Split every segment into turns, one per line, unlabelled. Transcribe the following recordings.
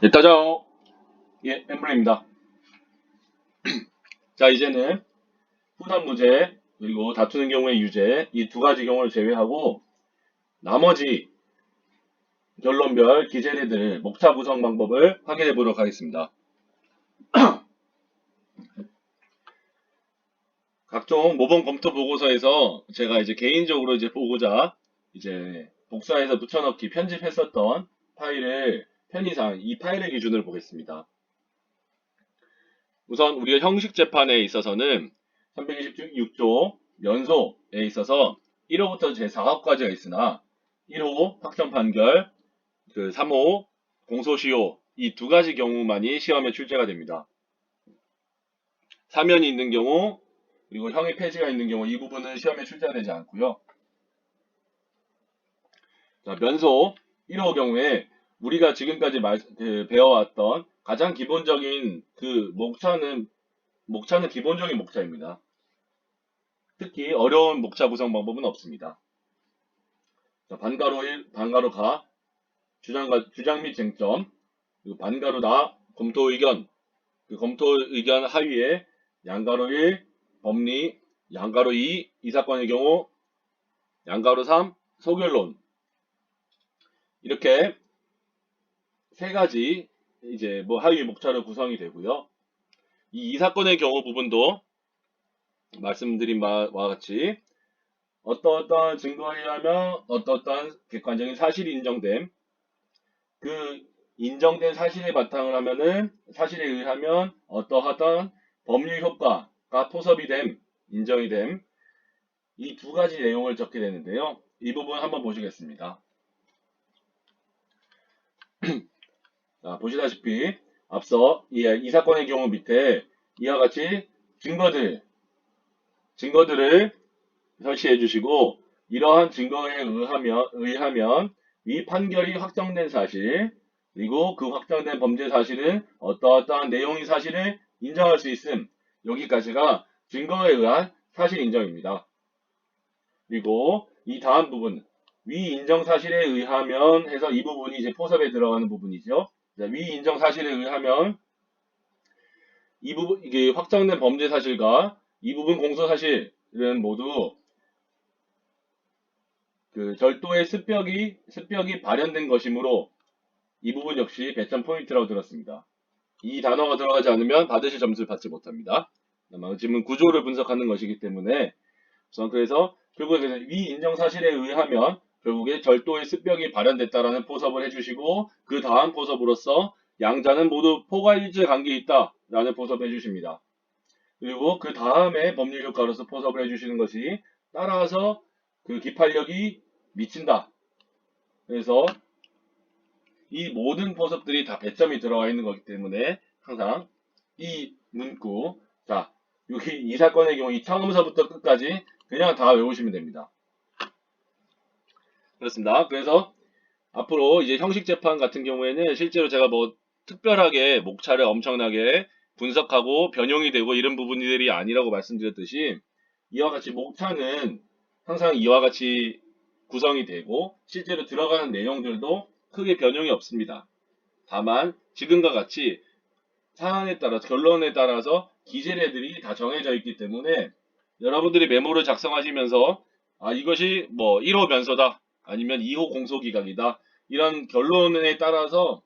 네, 따자오. 예, 엠블레입니다. 자, 이제는 후단 무죄, 그리고 다투는 경우의 유죄, 이 두 가지 경우를 제외하고, 나머지 결론별 기재례들 목차 구성 방법을 확인해 보도록 하겠습니다. 각종 모범 검토 보고서에서 제가 이제 개인적으로 이제 보고자 이제 복사해서 붙여넣기 편집했었던 파일을 편의상 이 파일의 기준으로 보겠습니다. 우선 우리가 형식 재판에 있어서는 326조 면소에 있어서 1호부터 제4호까지가 있으나 1호 확정 판결, 3호 공소시효 이 두 가지 경우만이 시험에 출제가 됩니다. 사면이 있는 경우 그리고 형의 폐지가 있는 경우 이 부분은 시험에 출제가 되지 않고요. 자, 면소 1호 경우에 우리가 지금까지 배워왔던 가장 기본적인 목차는 기본적인 목차입니다. 특히 어려운 목차 구성 방법은 없습니다. 자, 반가로 1, 반가로 가, 주장 및 쟁점, 그리고 반가로 나, 검토 의견, 그 검토 의견 하위에 양가로 1, 법리, 양가로 2, 이 사건의 경우, 양가로 3, 소결론. 이렇게 세 가지 이제 뭐 하위 목차로 구성이 되고요. 이 사건의 경우 부분도 말씀드린 바와 같이 어떠어떠한 증거에 의하면 어떠어떠한 객관적인 사실이 인정됨. 그 인정된 사실에 바탕을 하면은 사실에 의하면 어떠하던 법률 효과가 포섭이 됨, 인정이 됨. 이 두 가지 내용을 적게 되는데요. 이 부분 한번 보시겠습니다. 자, 보시다시피 앞서 이 사건의 경우 밑에 이와 같이 증거들을 설치해 주시고 이러한 증거에 의하면 이 판결이 확정된 사실 그리고 그 확정된 범죄 사실은 어떠어떠한 내용의 사실을 인정할 수 있음. 여기까지가 증거에 의한 사실 인정입니다. 그리고 이 다음 부분 위 인정 사실에 의하면 해서 이 부분이 이제 포섭에 들어가는 부분이죠. 위 인정 사실에 의하면 이 부분 이게 확정된 범죄 사실과 이 부분 공소 사실은 모두 그 절도의 습벽이 발현된 것이므로 이 부분 역시 배점 포인트라고 들었습니다. 이 단어가 들어가지 않으면 받으실 점수를 받지 못합니다. 지금 구조를 분석하는 것이기 때문에 우선 그래서 결국에 위 인정 사실에 의하면 결국에 절도의 습벽이 발현됐다라는 포섭을 해주시고 그 다음 포섭으로서 양자는 모두 포괄일체 관계에 있다라는 포섭을 해주십니다. 그리고 그 다음에 법률 효과로서 포섭을 해주시는 것이 따라서 그 기판력이 미친다. 그래서 이 모든 포섭들이 다 배점이 들어가 있는 거기 때문에 항상 이 문구, 자, 여기 이 사건의 경우 이 처음서부터 끝까지 그냥 다 외우시면 됩니다. 그렇습니다. 그래서 앞으로 이제 형식 재판 같은 경우에는 실제로 제가 뭐 특별하게 목차를 엄청나게 분석하고 변형이 되고 이런 부분들이 아니라고 말씀드렸듯이 이와 같이 목차는 항상 이와 같이 구성이 되고 실제로 들어가는 내용들도 크게 변형이 없습니다. 다만 지금과 같이 사안에 따라서 결론에 따라서 기재례들이 다 정해져 있기 때문에 여러분들이 메모를 작성하시면서 이것이 뭐 1호 면소다 아니면 2호 공소기각이다 이런 결론에 따라서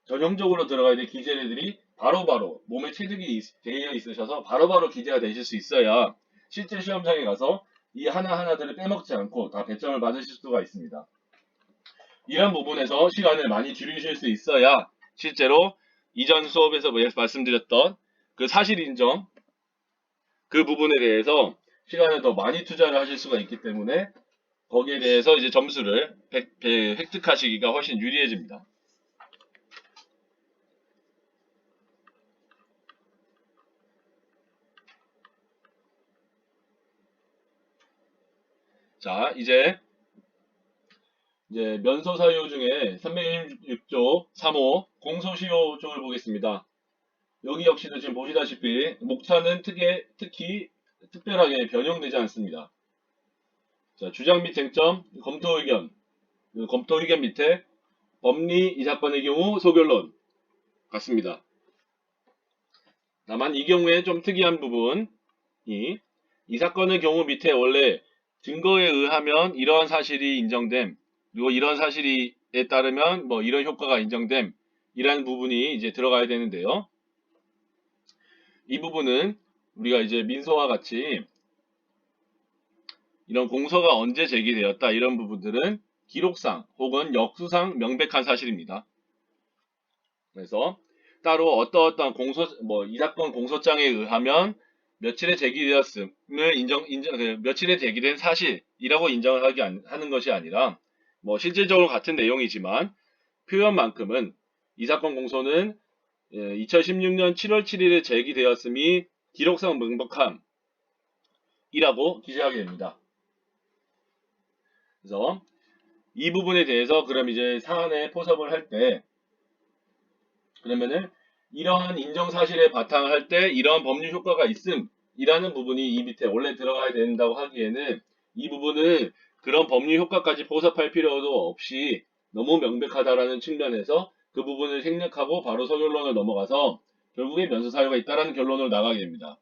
전형적으로 들어가야 될 기재례들이 바로바로 몸에 체득이 되어 있으셔서 바로바로 기재가 되실 수 있어야 실제 시험장에 가서 이 하나하나들을 빼먹지 않고 다 배점을 받으실 수가 있습니다. 이런 부분에서 시간을 많이 줄이실 수 있어야 실제로 이전 수업에서 말씀드렸던 그 사실 인정 그 부분에 대해서 시간을 더 많이 투자를 하실 수가 있기 때문에 거기에 대해서 이제 점수를 획득하시기가 훨씬 유리해집니다. 자, 이제 면소 사유 중에 326조 3호 공소시효 쪽을 보겠습니다. 여기 역시도 지금 보시다시피 목차는 특히 특별하게 변형되지 않습니다. 자, 주장 및 쟁점, 검토 의견 밑에 법리 이 사건의 경우 소결론 같습니다. 다만 이 경우에 좀 특이한 부분이 이 사건의 경우 밑에 원래 증거에 의하면 이러한 사실이 인정됨, 그리고 이런 사실에 따르면 뭐 이런 효과가 인정됨, 이라는 부분이 이제 들어가야 되는데요. 이 부분은 우리가 이제 민소와 같이 이런 공소가 언제 제기되었다 이런 부분들은 기록상 혹은 역수상 명백한 사실입니다. 그래서 따로 어떠어떤 이 사건 공소장에 의하면 며칠에 제기되었음을 며칠에 제기된 사실이라고 인정을 하는 것이 아니라, 실질적으로 같은 내용이지만, 표현만큼은 이 사건 공소는 2016년 7월 7일에 제기되었음이 기록상 명백함이라고 기재하게 됩니다. 그래서 이 부분에 대해서 그럼 이제 사안에 포섭을 할 때, 그러면은 이러한 인정 사실에 바탕을 할 때 이러한 법률 효과가 있음이라는 부분이 이 밑에 원래 들어가야 된다고 하기에는, 이 부분은 그런 법률 효과까지 포섭할 필요도 없이 너무 명백하다라는 측면에서 그 부분을 생략하고 바로 서결론을 넘어가서 결국에 면소 사유가 있다라는 결론으로 나가게 됩니다.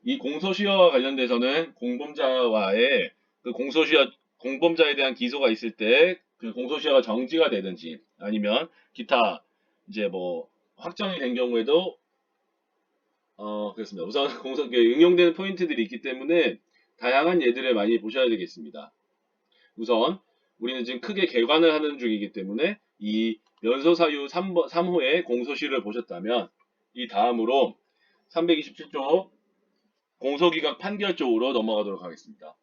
이 공소시효와 관련돼서는 공범자와의 그 공범자에 대한 기소가 있을 때 그 공소시효가 정지가 되든지 아니면 기타 이제 확정이 된 경우에도 그렇습니다. 우선 응용되는 포인트들이 있기 때문에 다양한 예들을 많이 보셔야 되겠습니다. 우선 우리는 지금 크게 개관을 하는 중이기 때문에 이 면소사유 3호의 공소시효를 보셨다면 이 다음으로 327조 공소기각 판결 쪽으로 넘어가도록 하겠습니다.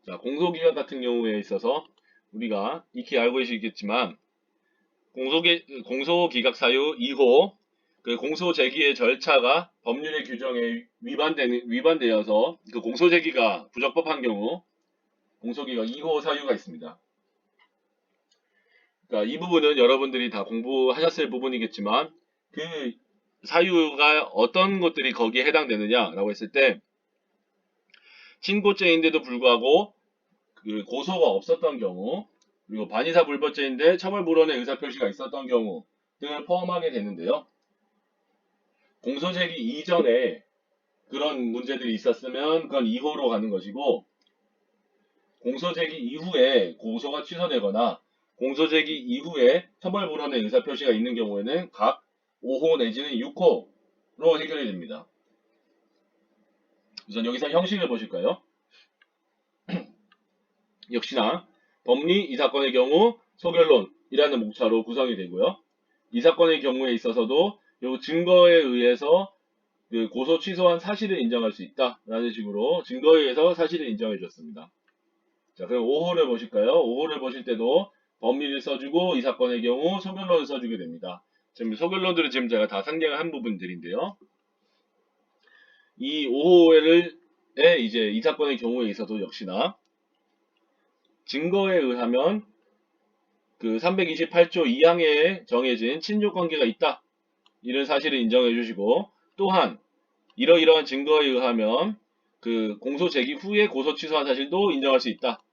자, 공소기각 같은 경우에 있어서 우리가 익히 알고 계시겠지만 공소기각 사유 2호 그 공소 제기의 절차가 법률의 규정에 위반되어서 그 공소 제기가 부적법한 경우 공소기각 2호 사유가 있습니다. 그러니까 이 부분은 여러분들이 다 공부하셨을 부분이겠지만 그 사유가 어떤 것들이 거기에 해당되느냐라고 했을 때, 친고죄인데도 불구하고 그 고소가 없었던 경우, 그리고 반의사 불법죄인데 처벌 불원의 의사표시가 있었던 경우 등을 포함하게 되는데요. 공소 제기 이전에 그런 문제들이 있었으면 그건 2호로 가는 것이고, 공소 제기 이후에 고소가 취소되거나 공소 제기 이후에 처벌 불원의 의사표시가 있는 경우에는 각 5호 내지는 6호로 해결이 됩니다. 우선 여기서 형식을 보실까요? 역시나 법리 이 사건의 경우 소결론이라는 목차로 구성이 되고요. 이 사건의 경우에 있어서도 이 증거에 의해서 그 고소 취소한 사실을 인정할 수 있다라는 식으로 증거에 의해서 사실을 인정해 줬습니다. 자, 그럼 5호를 보실까요? 5호를 보실 때도 법리를 써주고 이 사건의 경우 소결론을 써주게 됩니다. 지금 소결론들은 지금 제가 다 상정을 한 부분들인데요. 이 5호에 이제 이 사건의 경우에 있어도 역시나 증거에 의하면 그 328조 2항에 정해진 친족 관계가 있다, 이런 사실을 인정해 주시고, 또한 이러이러한 증거에 의하면 그 공소 제기 후에 고소 취소한 사실도 인정할 수 있다.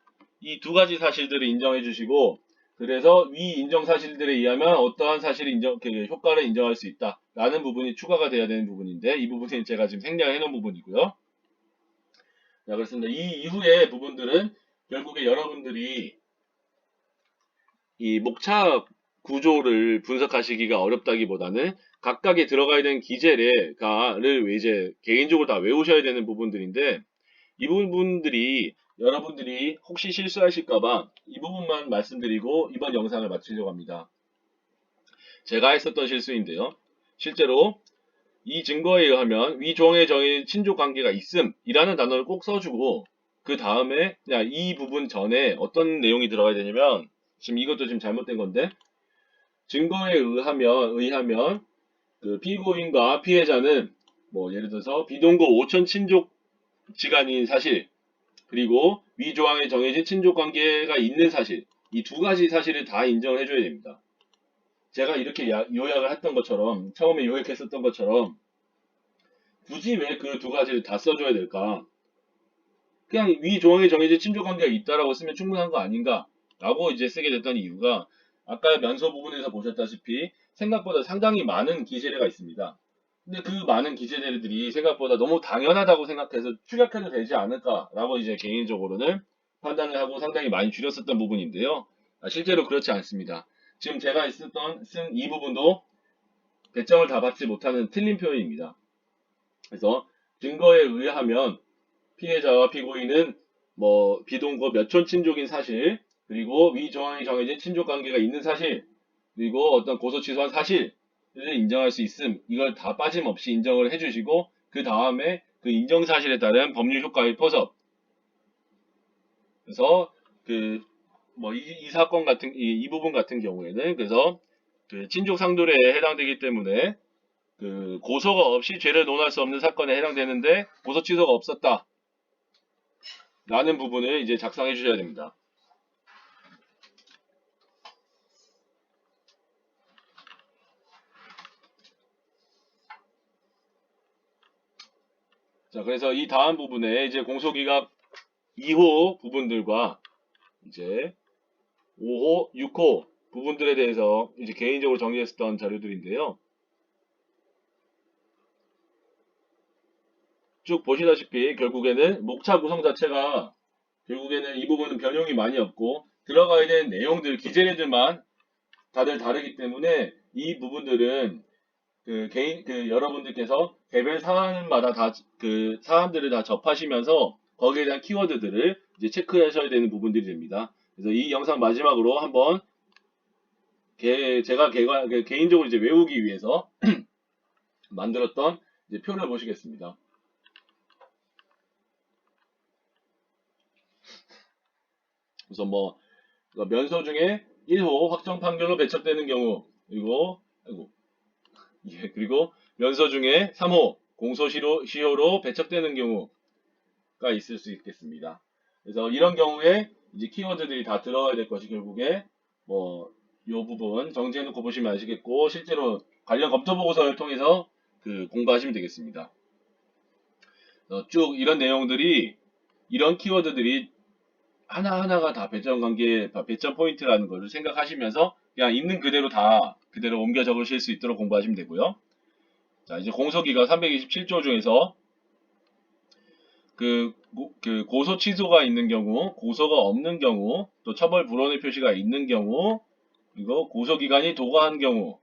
이 두 가지 사실들을 인정해 주시고, 그래서 위 인정 사실들에 의하면 어떠한 사실이 효과를 인정할 수 있다 라는 부분이 추가가 돼야 되는 부분인데, 이 부분은 제가 지금 생략해 놓은 부분이고요. 자, 그렇습니다. 이 이후의 부분들은 결국에 여러분들이 이 목차 구조를 분석하시기가 어렵다기보다는 각각에 들어가야 되는 기재를 이제 개인적으로 다 외우셔야 되는 부분들인데, 이 부분들이 여러분들이 혹시 실수하실까봐 이 부분만 말씀드리고 이번 영상을 마치려고 합니다. 제가 했었던 실수인데요. 실제로 이 증거에 의하면 위 조항에 정해진 친족 관계가 있음이라는 단어를 꼭 써주고, 그 다음에 그냥 이 부분 전에 어떤 내용이 들어가야 되냐면, 지금 이것도 지금 잘못된 건데, 증거에 의하면 그 피고인과 피해자는 예를 들어서 비동거 5천 친족 지간인 사실, 그리고 위 조항에 정해진 친족 관계가 있는 사실, 이 두 가지 사실을 다 인정을 해줘야 됩니다. 제가 이렇게 요약을 했던 것처럼, 처음에 요약했었던 것처럼, 굳이 왜 그 두 가지를 다 써줘야 될까? 그냥 위 조항에 정해진 친족 관계가 있다라고 쓰면 충분한 거 아닌가? 라고 이제 쓰게 됐던 이유가, 아까 면서 부분에서 보셨다시피, 생각보다 상당히 많은 기재례가 있습니다. 근데 그 많은 기재례들이 생각보다 너무 당연하다고 생각해서 축약해도 되지 않을까라고 이제 개인적으로는 판단을 하고 상당히 많이 줄였었던 부분인데요. 실제로 그렇지 않습니다. 지금 제가 쓴 이 부분도 배점을 다 받지 못하는 틀린 표현입니다. 그래서 증거에 의하면 피해자와 피고인은 뭐 비동거 몇촌 친족인 사실, 그리고 위 조항이 정해진 친족 관계가 있는 사실, 그리고 어떤 고소 취소한 사실을 인정할 수 있음, 이걸 다 빠짐없이 인정을 해주시고, 그 다음에 그 인정 사실에 따른 법률 효과의 포섭. 그래서 그 뭐 이 사건 같은 이 부분 같은 경우에는 그래서 그 친족 상도례에 해당되기 때문에 그 고소가 없이 죄를 논할 수 없는 사건에 해당되는데 고소 취소가 없었다 라는 부분을 이제 작성해 주셔야 됩니다. 자, 그래서 이 다음 부분에 이제 공소기각 2호 부분들과 이제 5호, 6호 부분들에 대해서 이제 개인적으로 정리했었던 자료들인데요. 쭉 보시다시피 결국에는 목차 구성 자체가 결국에는 이 부분은 변형이 많이 없고 들어가야 되는 내용들, 기재례들만 다들 다르기 때문에 이 부분들은 여러분들께서 개별 사안마다 그 사안들을 다 접하시면서 거기에 대한 키워드들을 이제 체크하셔야 되는 부분들이 됩니다. 그래서 이 영상 마지막으로 한번 제가 개인적으로 이제 외우기 위해서 만들었던 이제 표를 보시겠습니다. 그래서 뭐 면소 중에 1호 확정 판결로 배척되는 경우, 그리고 면소 중에 3호 공소시효로 배척되는 경우가 있을 수 있겠습니다. 그래서 이런 경우에 이제 키워드들이 다 들어가야 될 것이 결국에 뭐 요 부분 정지해놓고 보시면 아시겠고, 실제로 관련 검토 보고서를 통해서 그 공부하시면 되겠습니다. 쭉 이런 내용들이, 이런 키워드들이 하나하나가 다 배점 관계, 배점 포인트라는 것을 생각하시면서 그냥 있는 그대로 그대로 옮겨 적으실 수 있도록 공부하시면 되고요. 자, 이제 공소기각 327조 중에서 그 고소 취소가 있는 경우, 고소가 없는 경우, 또 처벌 불원의 표시가 있는 경우, 그리고 고소기간이 도과한 경우,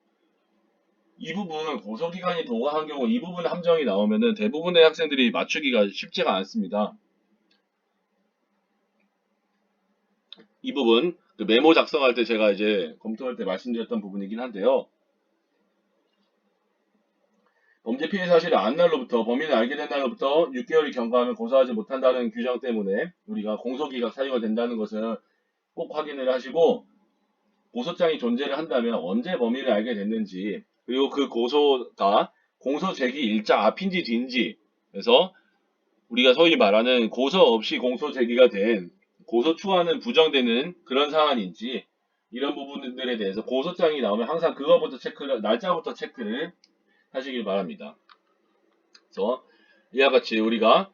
이 부분, 고소기간이 도과한 경우, 이 부분 함정이 나오면은 대부분의 학생들이 맞추기가 쉽지가 않습니다. 이 부분, 그 메모 작성할 때 제가 이제 검토할 때 말씀드렸던 부분이긴 한데요. 범죄 피해 사실을 안 날로부터, 범인을 알게 된 날로부터 6개월이 경과하면 고소하지 못한다는 규정 때문에 우리가 공소기각 사유가 된다는 것을 꼭 확인을 하시고, 고소장이 존재를 한다면 언제 범인을 알게 됐는지, 그리고 그 고소가 공소 제기 일자 앞인지 뒤인지, 그래서 우리가 소위 말하는 고소 없이 공소 제기가 된, 고소 추가는 부정되는 그런 사안인지, 이런 부분들에 대해서 고소장이 나오면 항상 날짜부터 체크를 하시길 바랍니다. 그래서 이와 같이 우리가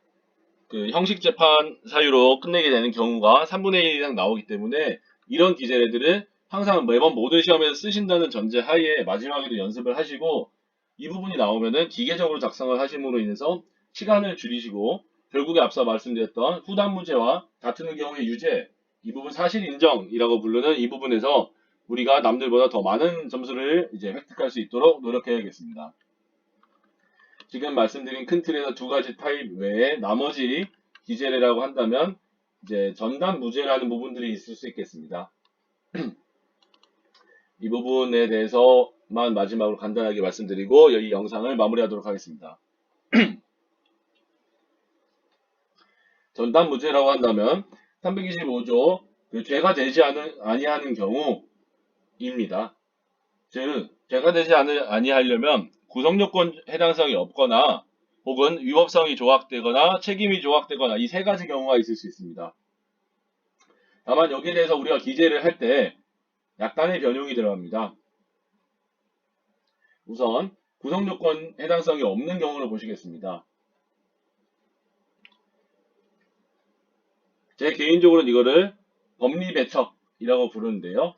그 형식 재판 사유로 끝내게 되는 경우가 3분의 1 이상 나오기 때문에 이런 기재례들을 항상 매번 모든 시험에서 쓰신다는 전제 하에 마지막에도 연습을 하시고, 이 부분이 나오면은 기계적으로 작성을 하심으로 인해서 시간을 줄이시고, 결국에 앞서 말씀드렸던 후단 문제와 다투는 경우의 유죄, 이 부분 사실 인정이라고 부르는 이 부분에서 우리가 남들보다 더 많은 점수를 이제 획득할 수 있도록 노력해야겠습니다. 지금 말씀드린 큰 틀에서 두 가지 타입 외에 나머지 기재례라고 한다면 이제 전담 무죄라는 부분들이 있을 수 있겠습니다. 이 부분에 대해서만 마지막으로 간단하게 말씀드리고 이 영상을 마무리하도록 하겠습니다. 전담 무죄라고 한다면 325조 죄가 되지 아니하는 경우입니다. 즉 죄가 되지 아니하려면 구성요건 해당성이 없거나 혹은 위법성이 조각되거나 책임이 조각되거나 이 세 가지 경우가 있을 수 있습니다. 다만 여기에 대해서 우리가 기재를 할 때 약간의 변형이 들어갑니다. 우선 구성요건 해당성이 없는 경우를 보시겠습니다. 제 개인적으로는 이거를 법리배척이라고 부르는데요.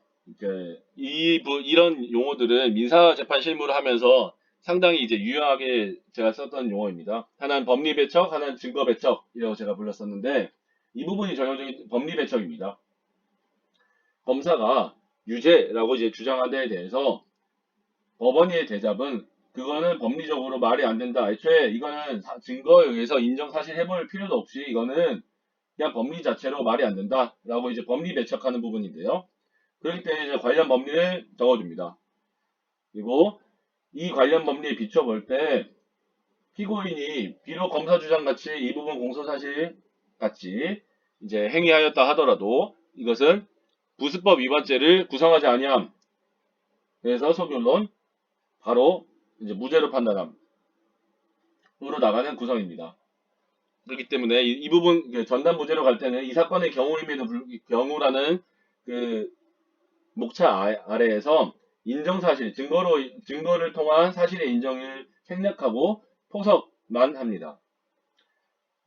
이런 용어들은 민사재판 실무를 하면서 상당히 이제 유용하게 제가 썼던 용어입니다. 하나는 법리배척, 하나는 증거배척이라고 제가 불렀었는데, 이 부분이 전형적인 법리배척입니다. 검사가 유죄라고 이제 주장한 데에 대해서 법원의 대답은 그거는 법리적으로 말이 안 된다. 애초에 이거는 증거에 의해서 인정사실 해볼 필요도 없이 이거는 그냥 법리 자체로 말이 안 된다. 라고 이제 법리 배척하는 부분인데요. 그렇기 때문에 이제 관련 법리를 적어줍니다. 그리고 이 관련 법리에 비춰볼 때 피고인이 비록 검사 주장 같이 이 부분 공소사실 같이 이제 행위하였다 하더라도 이것은 부수법 위반죄를 구성하지 아니함. 그래서 소결론 바로 이제 무죄로 판단함으로 나가는 구성입니다. 그렇기 때문에 이 부분 전담 무죄로 갈 때는 이 사건의 경우임에도 경우라는 그 목차 아래에서 인정사실 증거를 통한 사실의 인정을 생략하고 포석만 합니다.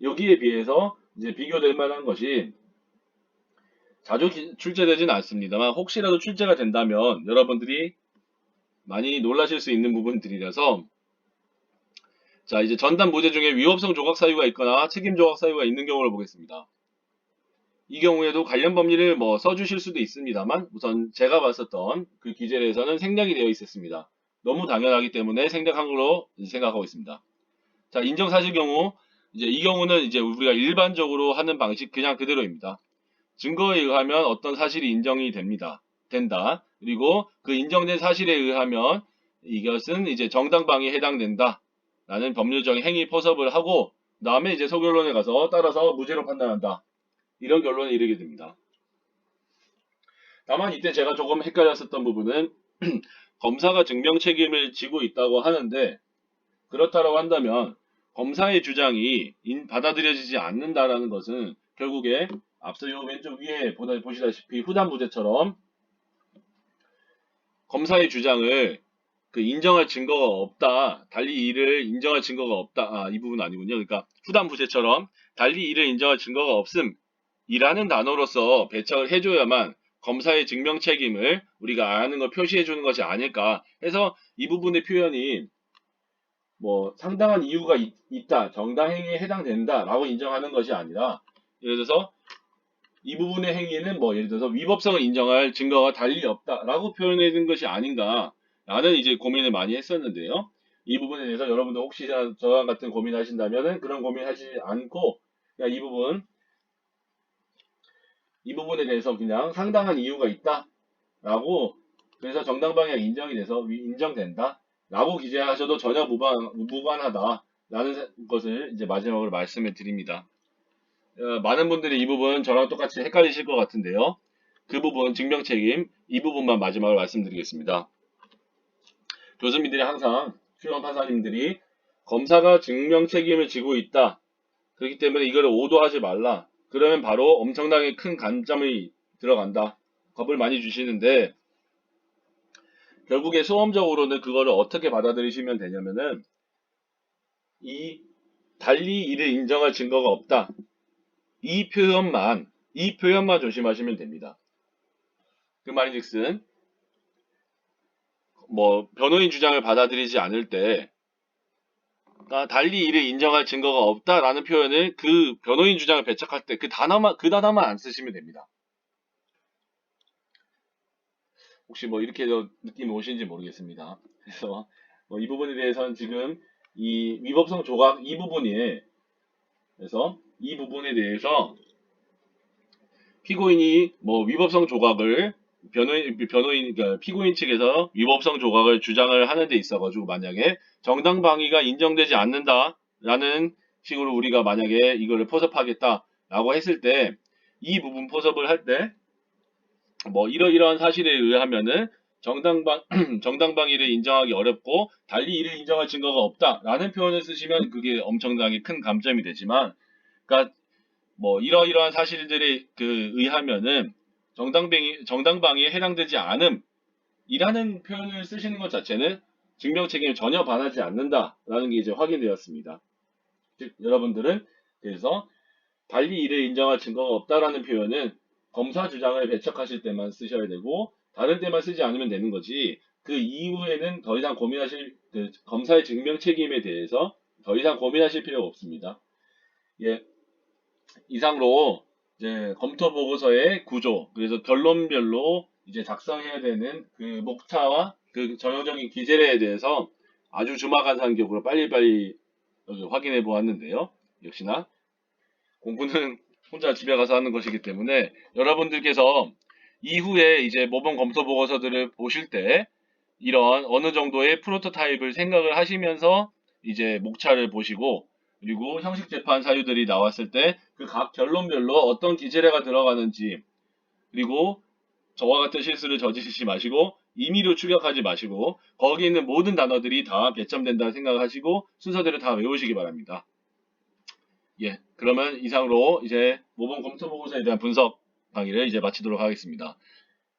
여기에 비해서 이제 비교될 만한 것이 자주 출제되지는 않습니다만 혹시라도 출제가 된다면 여러분들이 많이 놀라실 수 있는 부분들이라서 자 이제 전담 무죄 중에 위법성 조각 사유가 있거나 책임 조각 사유가 있는 경우를 보겠습니다. 이 경우에도 관련 법리를 뭐 써주실 수도 있습니다만 우선 제가 봤었던 그 기재에서는 생략이 되어 있었습니다. 너무 당연하기 때문에 생략한 걸로 생각하고 있습니다. 자 인정사실 경우 이제 이 경우는 이제 우리가 일반적으로 하는 방식 그냥 그대로입니다. 증거에 의하면 어떤 사실이 인정이 된다. 그리고 그 인정된 사실에 의하면 이것은 이제 정당방위에 해당된다. 라는 법률적 행위 포섭을 하고 그 다음에 이제 소결론에 가서 따라서 무죄로 판단한다. 이런 결론에 이르게 됩니다. 다만 이때 제가 조금 헷갈렸었던 부분은 검사가 증명 책임을 지고 있다고 하는데 그렇다고 한다면 검사의 주장이 받아들여지지 않는다라는 것은 결국에 앞서 요 왼쪽 위에 보시다시피 후단부재처럼 검사의 주장을 그 인정할 증거가 없다. 달리 이를 인정할 증거가 없다. 이 부분 아니군요. 그러니까 후단부재처럼 달리 이를 인정할 증거가 없음 이라는 단어로서 배척을 해줘야만 검사의 증명 책임을 우리가 아는 걸 표시해주는 것이 아닐까 해서 이 부분의 표현이 뭐 상당한 이유가 있다, 정당행위에 해당된다 라고 인정하는 것이 아니라 예를 들어서 이 부분의 행위는 뭐 예를 들어서 위법성을 인정할 증거가 달리 없다라고 표현해 준 것이 아닌가 라는 이제 고민을 많이 했었는데요. 이 부분에 대해서 여러분들 혹시 저와 같은 고민 하신다면 그런 고민 하지 않고 그냥 이 부분에 대해서 그냥 상당한 이유가 있다라고 그래서 정당방위가 인정이 돼서 인정된다 라고 기재하셔도 전혀 무관하다라는 것을 이제 마지막으로 말씀을 드립니다. 많은 분들이 이 부분 저랑 똑같이 헷갈리실 것 같은데요. 그 부분 증명책임 이 부분만 마지막으로 말씀드리겠습니다. 교수님들이 항상 수영 판사님들이 검사가 증명책임을 지고 있다. 그렇기 때문에 이거를 오도하지 말라. 그러면 바로 엄청나게 큰 간점이 들어간다. 겁을 많이 주시는데 결국에 소엄적으로는 그거를 어떻게 받아들이시면 되냐면은 달리 이를 인정할 증거가 없다. 이 표현만 조심하시면 됩니다. 그 말인즉슨 뭐 변호인 주장을 받아들이지 않을 때 달리 이를 인정할 증거가 없다라는 표현을 그 변호인 주장을 배척할 때 그 단어만 안 쓰시면 됩니다. 혹시 뭐 이렇게 느낌이 오시는지 모르겠습니다. 그래서 이 부분에 대해서는 지금 이 위법성 조각 이 부분에 피고인이 뭐 위법성 조각을 그러니까 피고인 측에서 위법성 조각을 주장을 하는 데 있어가지고 만약에 정당방위가 인정되지 않는다라는 식으로 우리가 만약에 이거를 포섭하겠다라고 했을 때 이 부분 포섭을 할 때 뭐 이러이러한 사실에 의하면은 정당방위를 인정하기 어렵고 달리 이를 인정할 증거가 없다라는 표현을 쓰시면 그게 엄청나게 큰 감점이 되지만 그러니까 뭐 이러이러한 사실들에 의하면은 정당방위에 해당되지 않음이라는 표현을 쓰시는 것 자체는 증명 책임을 전혀 반하지 않는다라는 게 이제 확인되었습니다. 즉, 여러분들은 그래서 달리 이를 인정할 증거가 없다라는 표현은 검사 주장을 배척하실 때만 쓰셔야 되고 다른 때만 쓰지 않으면 되는 거지. 그 이후에는 더 이상 고민하실 그 검사의 증명 책임에 대해서 더 이상 고민하실 필요가 없습니다. 예, 이상으로 이제 검토 보고서의 구조, 그래서 결론별로 이제 작성해야 되는 그 목차와 그 전형적인 기재례에 대해서 아주 주마간 간격으로 빨리빨리 확인해 보았는데요. 역시나 공부는 혼자 집에 가서 하는 것이기 때문에 여러분들께서 이후에 이제 모범 검토 보고서들을 보실 때 이런 어느 정도의 프로토타입을 생각을 하시면서 이제 목차를 보시고 그리고 형식 재판 사유들이 나왔을 때 그 각 결론별로 어떤 기재례가 들어가는지 그리고 저와 같은 실수를 저지르지 마시고 임의로 추격하지 마시고 거기 있는 모든 단어들이 다 배점된다 생각하시고 순서대로 다 외우시기 바랍니다. 예, 그러면 이상으로 이제 모범 검토 보고서에 대한 분석 강의를 이제 마치도록 하겠습니다.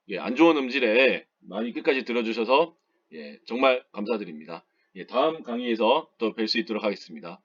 예, 안 좋은 음질에 많이 끝까지 들어주셔서 예, 정말 감사드립니다. 예, 다음 강의에서 또 뵐 수 있도록 하겠습니다.